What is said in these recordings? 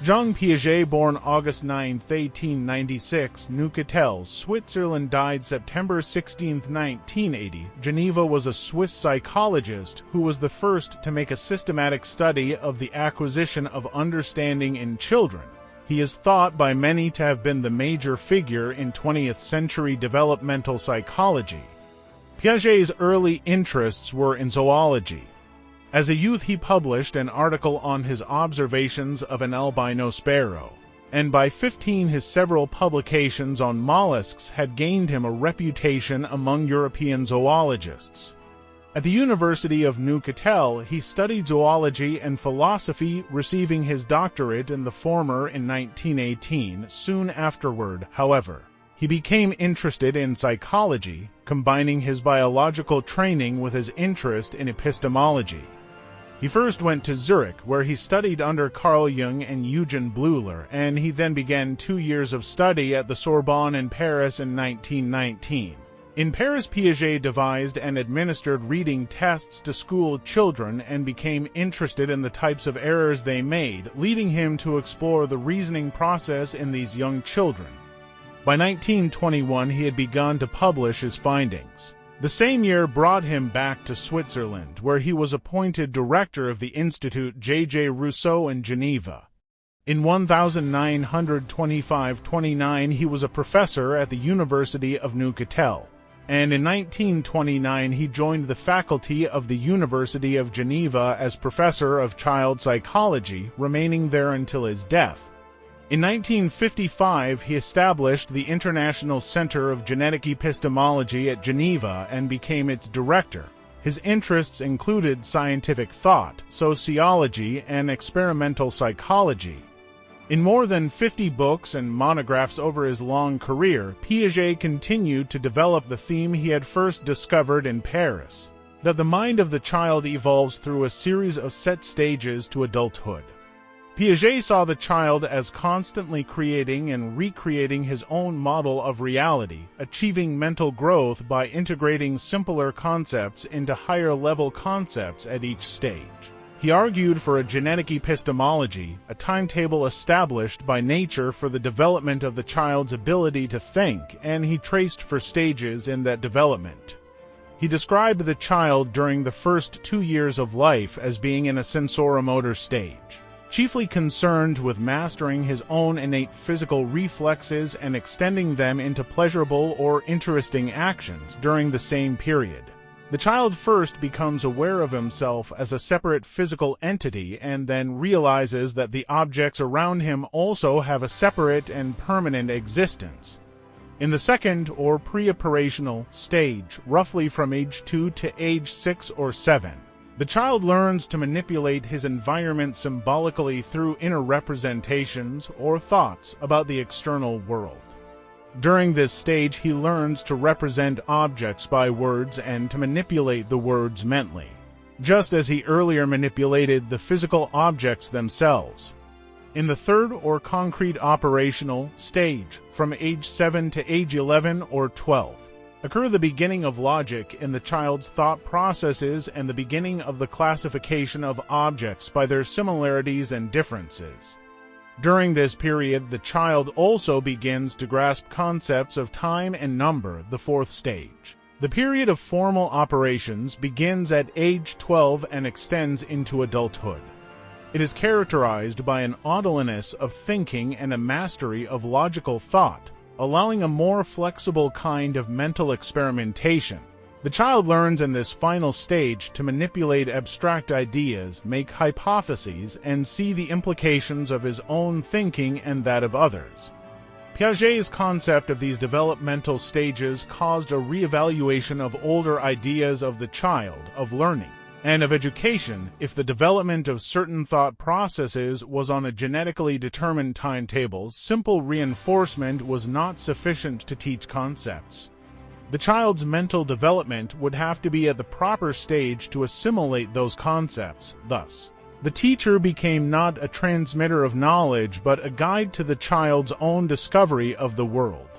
Jean Piaget, born August 9, 1896, Neuchâtel, Switzerland, died September 16, 1980. Geneva was a Swiss psychologist who was the first to make a systematic study of the acquisition of understanding in children. He is thought by many to have been the major figure in 20th century developmental psychology. Piaget's early interests were in zoology. As a youth, he published an article on his observations of an albino sparrow, and by 15 his several publications on mollusks had gained him a reputation among European zoologists. At the University of Neuchâtel, he studied zoology and philosophy, receiving his doctorate in the former in 1918. Soon afterward, however, he became interested in psychology, combining his biological training with his interest in epistemology. He first went to Zurich, where he studied under Carl Jung and Eugen Bleuler, and he then began 2 years of study at the Sorbonne in Paris in 1919. In Paris, Piaget devised and administered reading tests to school children and became interested in the types of errors they made, leading him to explore the reasoning process in these young children. By 1921, he had begun to publish his findings. The same year brought him back to Switzerland, where he was appointed director of the Institute J.J. Rousseau in Geneva. In 1925-29, he was a professor at the University of Neuchâtel, and in 1929 he joined the faculty of the University of Geneva as professor of child psychology, remaining there until his death. In 1955, he established the International Center of Genetic Epistemology at Geneva and became its director. His interests included scientific thought, sociology, and experimental psychology. In more than 50 books and monographs over his long career, Piaget continued to develop the theme he had first discovered in Paris, that the mind of the child evolves through a series of set stages to adulthood. Piaget saw the child as constantly creating and recreating his own model of reality, achieving mental growth by integrating simpler concepts into higher-level concepts at each stage. He argued for a genetic epistemology, a timetable established by nature for the development of the child's ability to think, and he traced for stages in that development. He described the child during the first 2 years of life as being in a sensoromotor stage, chiefly concerned with mastering his own innate physical reflexes and extending them into pleasurable or interesting actions during the same period. The child first becomes aware of himself as a separate physical entity and then realizes that the objects around him also have a separate and permanent existence. In the second or pre-operational stage, roughly from age 2 to age 6 or 7, the child learns to manipulate his environment symbolically through inner representations or thoughts about the external world. During this stage, he learns to represent objects by words and to manipulate the words mentally, just as he earlier manipulated the physical objects themselves. In the third or concrete operational stage, from age 7 to age 11 or 12, occur the beginning of logic in the child's thought processes and the beginning of the classification of objects by their similarities and differences. During this period, the child also begins to grasp concepts of time and number, the fourth stage. The period of formal operations begins at age 12 and extends into adulthood. It is characterized by an autonomous of thinking and a mastery of logical thought, allowing a more flexible kind of mental experimentation. The child learns in this final stage to manipulate abstract ideas, make hypotheses, and see the implications of his own thinking and that of others. Piaget's concept of these developmental stages caused a reevaluation of older ideas of the child, of learning, and of education if the development of certain thought processes was on a genetically determined timetable. Simple reinforcement was not sufficient to teach concepts. The child's mental development would have to be at the proper stage to assimilate those concepts. Thus, the teacher became not a transmitter of knowledge but a guide to the child's own discovery of the world.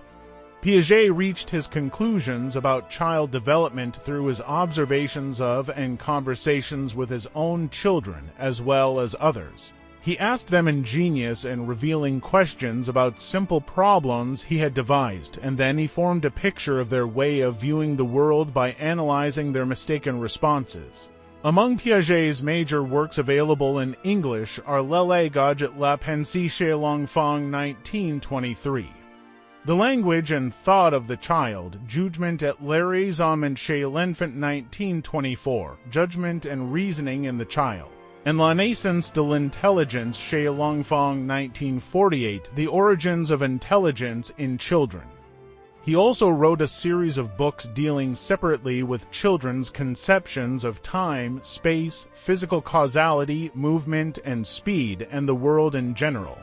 Piaget reached his conclusions about child development through his observations of and conversations with his own children as well as others. He asked them ingenious and revealing questions about simple problems he had devised, and then he formed a picture of their way of viewing the world by analyzing their mistaken responses. Among Piaget's major works available in English are L'élégage et la pensée chez l'enfant 1923, The Language and Thought of the Child, Jugement et le raisonnement chez l'enfant 1924, Judgment and Reasoning in the Child, and La naissance de l'intelligence chez l'enfant 1948, The Origins of Intelligence in Children. He also wrote a series of books dealing separately with children's conceptions of time, space, physical causality, movement, and speed, and the world in general.